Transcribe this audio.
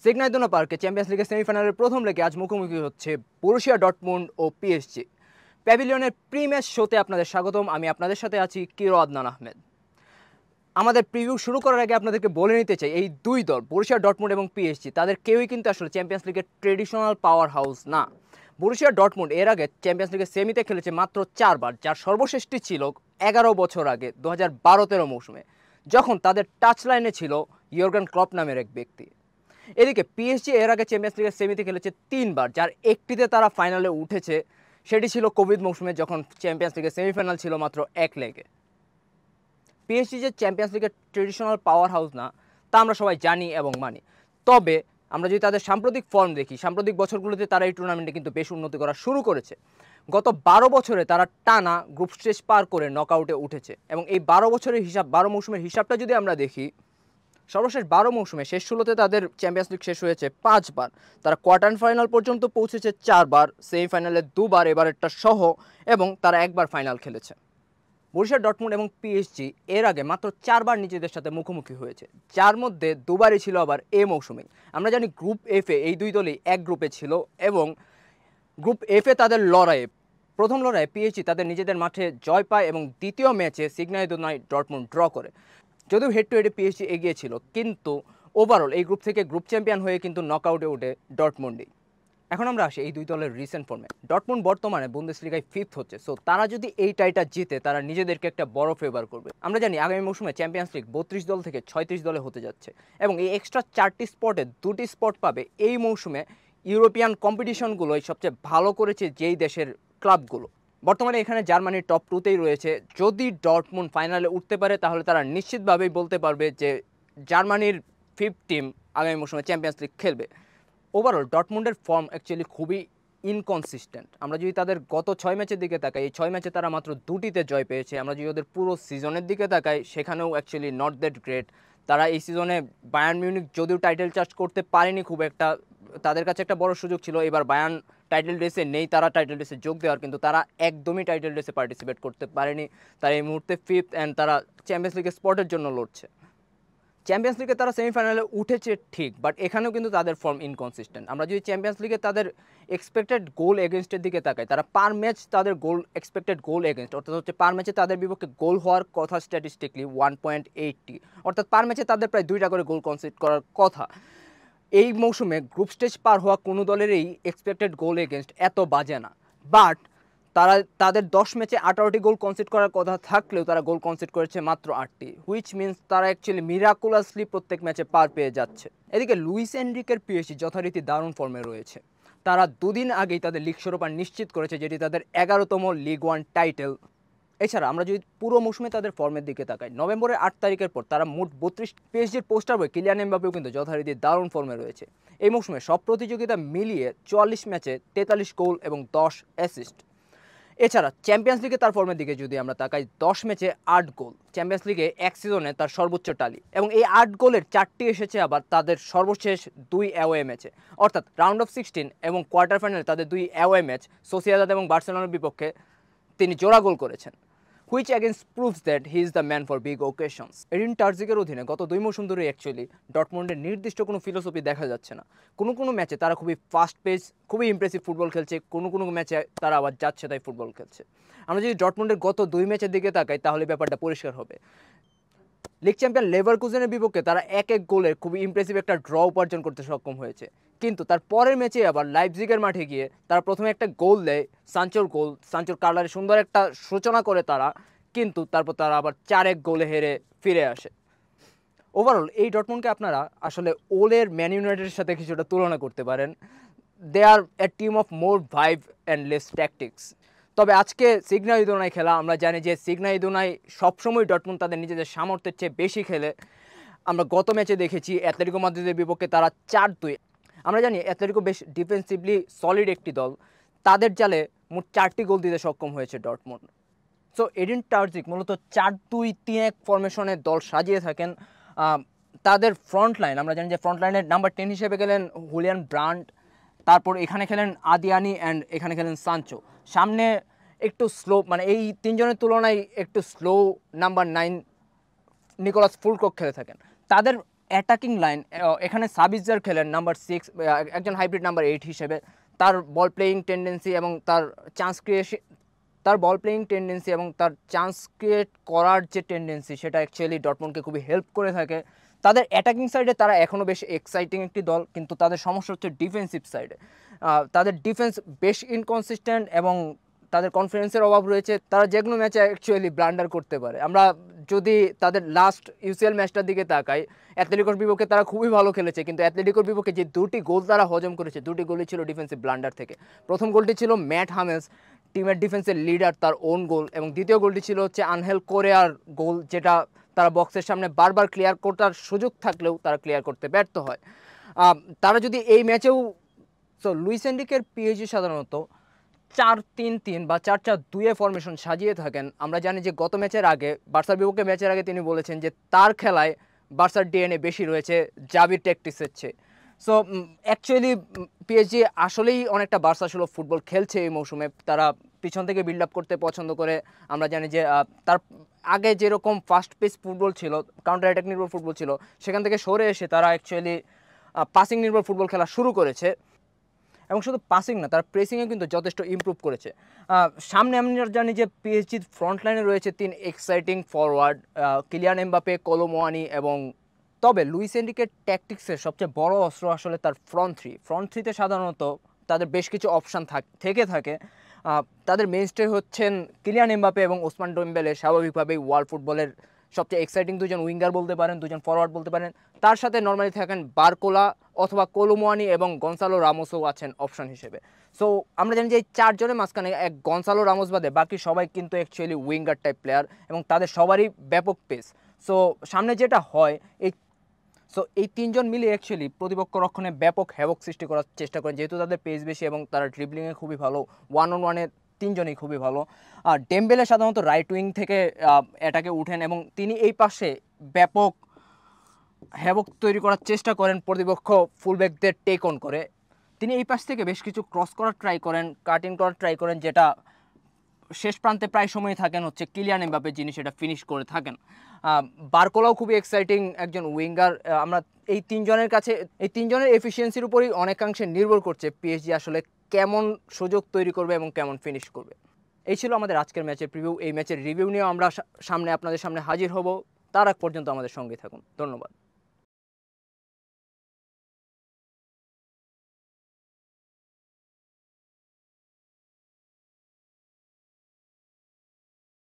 Signa Iduna পার্কে champions লিগের সেমিফাইনালের প্রথম লেগে আজ মুখোমুখি হচ্ছে বরুশিয়া ডর্টমুন্ড ও পিএসজি। প্যাভিলিয়নের প্রি ম্যাচ শোতে আপনাদের স্বাগতম। আমি আপনাদের সাথে আছি কিরো আদনান আহমেদ। আমাদের প্রিভিউ শুরু করার আগে আপনাদেরকে বলে নিতে চাই, এই দুই দল বরুশিয়া ডর্টমুন্ড এবং পিএসজি তাদের কেউই কিন্তু আসলে চ্যাম্পিয়ন্স লিগের ট্রেডিশনাল পাওয়ার হাউস না। বরুশিয়া ডর্টমুন্ড এর আগে চ্যাম্পিয়ন্স লিগের সেমিতে খেলেছে মাত্র 4বার, যার সর্বশেষটি ছিল 11 বছর আগে 2012-13 মৌসুমে, যখন তাদের টাচ লাইনে ছিল ইয়র্গেন ক্লপ নামের এক ব্যক্তি। এদিকে পিএসজি এর আগে চ্যাম্পিয়ন্স লিগের সেমিতে খেলেছে 3বার, যার একটিতে তারা ফাইনালে উঠেছে, সেটি ছিল কোভিড মৌসুমে, যখন চ্যাম্পিয়ন্স লিগের সেমিফাইনাল ছিল মাত্র এক লেগে। পিএসজি যে চ্যাম্পিয়ন্স লিগের ট্রেডিশনাল পাওয়ার হাউস না, তা আমরা সবাই জানি এবং মানি। তবে আমরা যদি তাদের সাম্প্রতিক ফর্ম দেখি, সাম্প্রতিক বছরগুলোতে তারা এই টুর্নামেন্টে কিন্তু বেশ উন্নতি করা শুরু করেছে। গত 12 বছরে তারা টানা গ্রুপ স্টেজ পার করে নকআউটে উঠেছে, এবং এই 12 বছরের হিসাব, 12 মৌসুমের হিসাবটা যদি আমরা দেখি, সর্বশেষ 12 মৌসুমে শেষ 16তে তাদের চ্যাম্পিয়ন্স লিগ শেষ হয়েছে 5বার, তারা কোয়ার্টার ফাইনাল পর্যন্ত পৌঁছেছে 4বার, সেমিফাইনালে 2বার এবারেরটা সহ, এবং তারা একবার ফাইনাল খেলেছে। বরুশিয়া ডর্টমুন্ড এবং পিএসজি এর আগে মাত্র 4বার নিজেদের সাথে মুখোমুখি হয়েছে, যার মধ্যে 2বারই ছিল আবার এ মৌসুমে। আমরা জানি গ্রুপ এফে এই দুই দলই এক গ্রুপে ছিল, এবং গ্রুপ এফে তাদের লড়াইয়ে, প্রথম লড়াইয়ে পিএসজি তাদের নিজেদের মাঠে জয় পায় এবং দ্বিতীয় ম্যাচে সিগনা ইদুনায় ডর্টমুন্ড ড্র করে। যদিও হেড টু হেডে পিএসজি এগিয়ে ছিল, কিন্তু ওভারঅল এই গ্রুপ থেকে গ্রুপ চ্যাম্পিয়ন হয়ে কিন্তু নকআউটে ওঠে ডর্টমুন্ডই। এখন আমরা আসি এই দুই দলের রিসেন্ট ফর্মে। ডর্টমুন্ড বর্তমানে বুন্দেসলিগায় 5th হচ্ছে, সো তারা যদি এই টাইটা জিতে তারা নিজেদেরকে একটা বড় ফেভার করবে। আমরা জানি আগামী মৌসুমে চ্যাম্পিয়ন্স লিগ 32 দল থেকে 36 দলে হতে যাচ্ছে, এবং এই এক্সট্রা 4টি স্পটে 2টি স্পট পাবে এই মৌসুমে ইউরোপিয়ান কম্পিটিশনগুলোই সবচেয়ে ভালো করেছে যেই দেশের ক্লাবগুলো। বর্তমানে এখানে জার্মানির টপ 2তেই রয়েছে। যদি ডর্টমুন্ড ফাইনালে উঠতে পারে তাহলে তারা নিশ্চিতভাবেই বলতে পারবে যে জার্মানির 5th টিম আগামী মৌসুমে চ্যাম্পিয়ন্স লিগ খেলবে। ওভারঅল ডর্টমুন্ডের ফর্ম অ্যাকচুয়ালি খুবই ইনকনসিস্টেন্ট। আমরা যদি তাদের গত 6 ম্যাচের দিকে তাকাই, এই 6 ম্যাচে তারা মাত্র 2টিতে জয় পেয়েছে। আমরা যদি ওদের পুরো সিজনের দিকে তাকাই, সেখানেও অ্যাকচুয়ালি নট দ্যাট গ্রেট। তারা এই সিজনে বায়ার্ন মিউনিক যদিও টাইটেল চার্জ করতে পারেনি খুব একটা, তাদের কাছে একটা বড় সুযোগ ছিল। এবার বায়ার্ন টাইটেল রেসে নেই, তারা টাইটেল রেসে যোগ দেওয়ার, কিন্তু তারা একদমই টাইটেল রেসে পার্টিসিপেট করতে পারেনি। তারা এই মুহূর্তে 5th, অ্যান্ড তারা চ্যাম্পিয়ন্স লিগের স্পটের জন্য লড়ছে। চ্যাম্পিয়ন্স লিগে তারা সেমিফাইনালে উঠেছে ঠিক, বাট এখানেও কিন্তু তাদের ফর্ম ইনকনসিস্টেন্ট। আমরা যদি চ্যাম্পিয়ন্স লিগে তাদের এক্সপেক্টেড গোল এগেনস্টের দিকে তাকাই, তারা পার ম্যাচ তাদের গোল এক্সপেক্টেড গোল এগেনস্ট, অর্থাৎ হচ্ছে পার ম্যাচে তাদের বিপক্ষে গোল হওয়ার কথা স্ট্যাটিস্টিকলি 1.80, অর্থাৎ পার ম্যাচে তাদের প্রায় 2টা করে গোল কনসিড করার কথা। এই মৌসুমে গ্রুপ স্টেজ পার হওয়া কোনো দলেরই এক্সপেক্টেড গোল এগেনস্ট এত বাজে না, বাট তারা তাদের 10 ম্যাচে 18টি গোল কনসিড করার কথা থাকলেও তারা গোল কনসিড করেছে মাত্র 8টি, হুইচ মিনস তারা অ্যাকচুয়ালি মিরাকুলাসলি প্রত্যেক ম্যাচে পার পেয়ে যাচ্ছে। এদিকে লুইস এনরিকের পিএসজি যথারীতি দারুণ ফর্মে রয়েছে। তারা দুদিন আগেই তাদের লিগ শিরোপা নিশ্চিত করেছে, যেটি তাদের 11তম লিগ 1 টাইটেল। এছাড়া আমরা যদি পুরো মৌসুমে তাদের ফর্মের দিকে তাকাই, নভেম্বরের 8 তারিখের পর তারা মোট 32, পিএসজির পোস্টার বয় কিলিয়ান এমবাপেও কিন্তু যথারীতি দারুণ ফর্মে রয়েছে। এই মৌসুমে সব প্রতিযোগিতা মিলিয়ে 44 ম্যাচে 43 গোল এবং 10 অ্যাসিস্ট। এছাড়া চ্যাম্পিয়ন্স লিগে তার ফর্মের দিকে যদি আমরা তাকাই, 10 ম্যাচে 8 গোল, চ্যাম্পিয়ন্স লিগে এক সিজনে তার সর্বোচ্চ টালি, এবং এই 8 গোলের 4টি এসেছে আবার তাদের সর্বশেষ 2 অ্যাওয়ে ম্যাচে, অর্থাৎ রাউন্ড অফ 16 এবং কোয়ার্টার ফাইনালে তাদের 2 অ্যাওয়ে ম্যাচ সোসিয়েদাদ এবং বার্সেলোনার বিপক্ষে তিনি জোড়া গোল করেছেন, which again proves that he is the man for big occasions. Edin টার্জিকের অধীনে গত 2 মৌসুম ধরে অ্যাকচুয়ালি ডর্টমুন্ডের নির্দিষ্ট কোনো ফিলোসফি দেখা যাচ্ছে না। কোনো ম্যাচে তারা খুবই ফাস্ট পেস, খুবই ইমপ্রেসিভ ফুটবল খেলছে, কোনো ম্যাচে তারা আবার যাচ্ছে তাই ফুটবল খেলছে। আমরা যদি ডর্টমুন্ডের গত 2 ম্যাচের দিকে তাকাই তাহলে ব্যাপারটা পরিষ্কার হবে। লিগ চ্যাম্পিয়ন লেভারকুজেনের বিপক্ষে তারা 1-1 গোলের খুবই ইমপ্রেসিভ একটা ড্র উপার্জন করতে সক্ষম হয়েছে, কিন্তু তার পরের ম্যাচে আবার লাইপজিগের মাঠে গিয়ে তারা প্রথমে একটা গোল দেয়, সানচোর কার্লারে সুন্দর একটা সূচনা করে তারা, কিন্তু তারপর তারা আবার 4-1 গোলে হেরে ফিরে আসে। ওভারঅল এই ডর্টমুন্ডকে আপনারা আসলে ওলের ম্যান ইউনাইটেডের সাথে কিছুটা তুলনা করতে পারেন। They are a team of more vibe and less tactics. তবে আজকে সিগনা ইদুনায় খেলা, আমরা জানি যে সিগনা ইদুনায় সবসময় ডর্টমুন্ড তাদের নিজেদের সামর্থ্যের চেয়ে বেশি খেলে। আমরা গত ম্যাচে দেখেছি অ্যাটলেটিকো মাদ্রিদের বিপক্ষে তারা 4-2। আমরা জানি অ্যাটলেটিকো বেশ ডিফেন্সিভলি সলিড একটি দল, তাদের জালে মোট 4টি গোল দিতে সক্ষম হয়েছে ডর্টমুন্ড। সো এডিন টার্জিক মূলত 4-2-3-1 ফরমেশনের দল সাজিয়ে থাকেন। তাদের ফ্রন্ট লাইন, আমরা জানি যে ফ্রন্ট লাইনের নাম্বার 10 হিসেবে গেলেন হুলিয়ান ব্রান্ড, তারপর এখানে খেলেন আদিয়ানি, অ্যান্ড এখানে খেলেন সানচো। সামনে একটু স্লো, মানে এই 3 জনের তুলনায় একটু স্লো নাম্বার 9 নিকোলাস ফুলকক খেলে থাকেন। তাদের অ্যাটাকিং লাইন, এখানে সাবিজার খেলেন নাম্বার 6, একজন হাইব্রিড নাম্বার 8 হিসেবে। তার বল প্লেয়িং টেন্ডেন্সি এবং তার চান্স ক্রিয়েট করার যে টেন্ডেন্সি, সেটা অ্যাকচুয়ালি ডটমুন্ডকে খুবই হেল্প করে থাকে। তাদের অ্যাটাকিং সাইডে তারা এখনও বেশ এক্সাইটিং একটি দল, কিন্তু তাদের সমস্যা হচ্ছে ডিফেন্সিভ সাইডে। তাদের ডিফেন্স বেশ ইনকনসিস্টেন্ট এবং তাদের কনফিডেন্সের অভাব রয়েছে। তারা যে কোনো ম্যাচে অ্যাকচুয়ালি ব্লান্ডার করতে পারে। আমরা যদি তাদের লাস্ট ইউসিএল ম্যাচটার দিকে তাকাই, অ্যাথলেটিকোর বিপক্ষে তারা খুবই ভালো খেলেছে, কিন্তু অ্যাথলেটিকোর বিপক্ষে যে 2টি গোল তারা হজম করেছে, 2টি গোলই ছিল ডিফেন্সিভ ব্লান্ডার থেকে। প্রথম গোলটি ছিল ম্যাট হামেলস, টিমের ডিফেন্সের লিডার, তার ওন গোল, এবং দ্বিতীয় গোলটি ছিল হচ্ছে আনহেল কোরেয়ার গোল, যেটা তারা বক্সের সামনে বারবার ক্লিয়ার করার সুযোগ থাকলেও তারা ক্লিয়ার করতে ব্যর্থ হয়। তারা যদি এই ম্যাচেও লুইস এনরিকের পিএসজি সাধারণত 4-3-3 বা 4-4-2 ফরমেশন সাজিয়ে থাকেন। আমরা জানি যে গত ম্যাচের আগে, বার্সার বিপক্ষে ম্যাচের আগে তিনি বলেছেন যে তার খেলায় বার্সার ডিএনএ বেশি রয়েছে জাভি ট্যাকটিক্সের চেয়ে। সো অ্যাকচুয়ালি পিএসজি আসলেই অনেকটা বার্সা সুলভ ফুটবল খেলছে এই মৌসুমে। তারা পিছন থেকে বিল্ড আপ করতে পছন্দ করে। আমরা জানি যে তার আগে যেরকম ফাস্ট পেস ফুটবল ছিল, কাউন্টার অ্যাটাক নির্ভর ফুটবল ছিল, সেখান থেকে সরে এসে তারা অ্যাকচুয়ালি পাসিং নির্ভর ফুটবল খেলা শুরু করেছে। এবং শুধু পাসিং না, তার প্রেসিংয়ে কিন্তু যথেষ্ট ইমপ্রুভ করেছে। সামনে আমরা জানি যে পিএসজির ফ্রন্ট লাইনে রয়েছে 3 এক্সাইটিং ফরওয়ার্ড, কিলিয়ান এমবাপে, কলো মুয়ানি, এবং তবে লুইস এনরিকের ট্যাকটিক্সের সবচেয়ে বড় অস্ত্র আসলে তার ফ্রন্ট থ্রিতে সাধারণত তাদের বেশ কিছু অপশান থেকে থাকে। তাদের মেইনস্টে হচ্ছেন কিলিয়ান এমবাপে এবং ওসমান ডেম্বেলে, স্বাভাবিকভাবেই ওয়ার্ল্ড ফুটবলের সবচেয়ে এক্সাইটিং দুজন উইঙ্গার বলতে পারেন, দুজন ফরওয়ার্ড বলতে পারেন। তার সাথে নর্মালি থাকেন বারকোলা অথবা কলো মুয়ানি, এবং গনসালো রামোসও আছেন অপশন হিসেবে। সো আমরা জানি যে এই 4 জনের মাঝখানে এক গনসালো রামোস বাদে বাকি সবাই কিন্তু অ্যাকচুয়ালি উইঙ্গার টাইপ প্লেয়ার, এবং তাদের সবারই ব্যাপক পেস। সো সামনে যেটা হয়, এই 3 জন মিলে অ্যাকচুয়ালি প্রতিপক্ষ রক্ষণে ব্যাপক হ্যাভক সৃষ্টি করার চেষ্টা করেন, যেহেতু তাদের পেস বেশি এবং তারা ড্রিবলিংয়ে খুবই ভালো, 1-on-1-এ 3 জনই খুবই ভালো। আর ডেম্বেলে সাধারণত রাইট উইং থেকে অ্যাটাকে উঠেন, এবং তিনি এই পাশে ব্যাপক হ্যাভক তৈরি করার চেষ্টা করেন প্রতিপক্ষ ফুলব্যাকদের টেক অন করে। তিনি এই পাশ থেকে বেশ কিছু ক্রস করার ট্রাই করেন, কাট ইন করার ট্রাই করেন, যেটা শেষ প্রান্তে প্রায় সময় থাকেন হচ্ছে কিলিয়ান এমবাপে, যিনি সেটা ফিনিশ করে থাকেন। বারকোলাও খুবই এক্সাইটিং একজন উইঙ্গার। আমরা এই 3 জনের এফিসিয়েন্সির উপরই অনেকাংশে নির্ভর করছে পিএসজি আসলে কেমন সুযোগ তৈরি করবে এবং কেমন ফিনিশ করবে। এই ছিল আমাদের আজকের ম্যাচের প্রিভিউ। এই ম্যাচের রিভিউ নিয়েও আমরা সামনে আপনাদের সামনে হাজির হব। তার আগ পর্যন্ত আমাদের সঙ্গে থাকুন। ধন্যবাদ।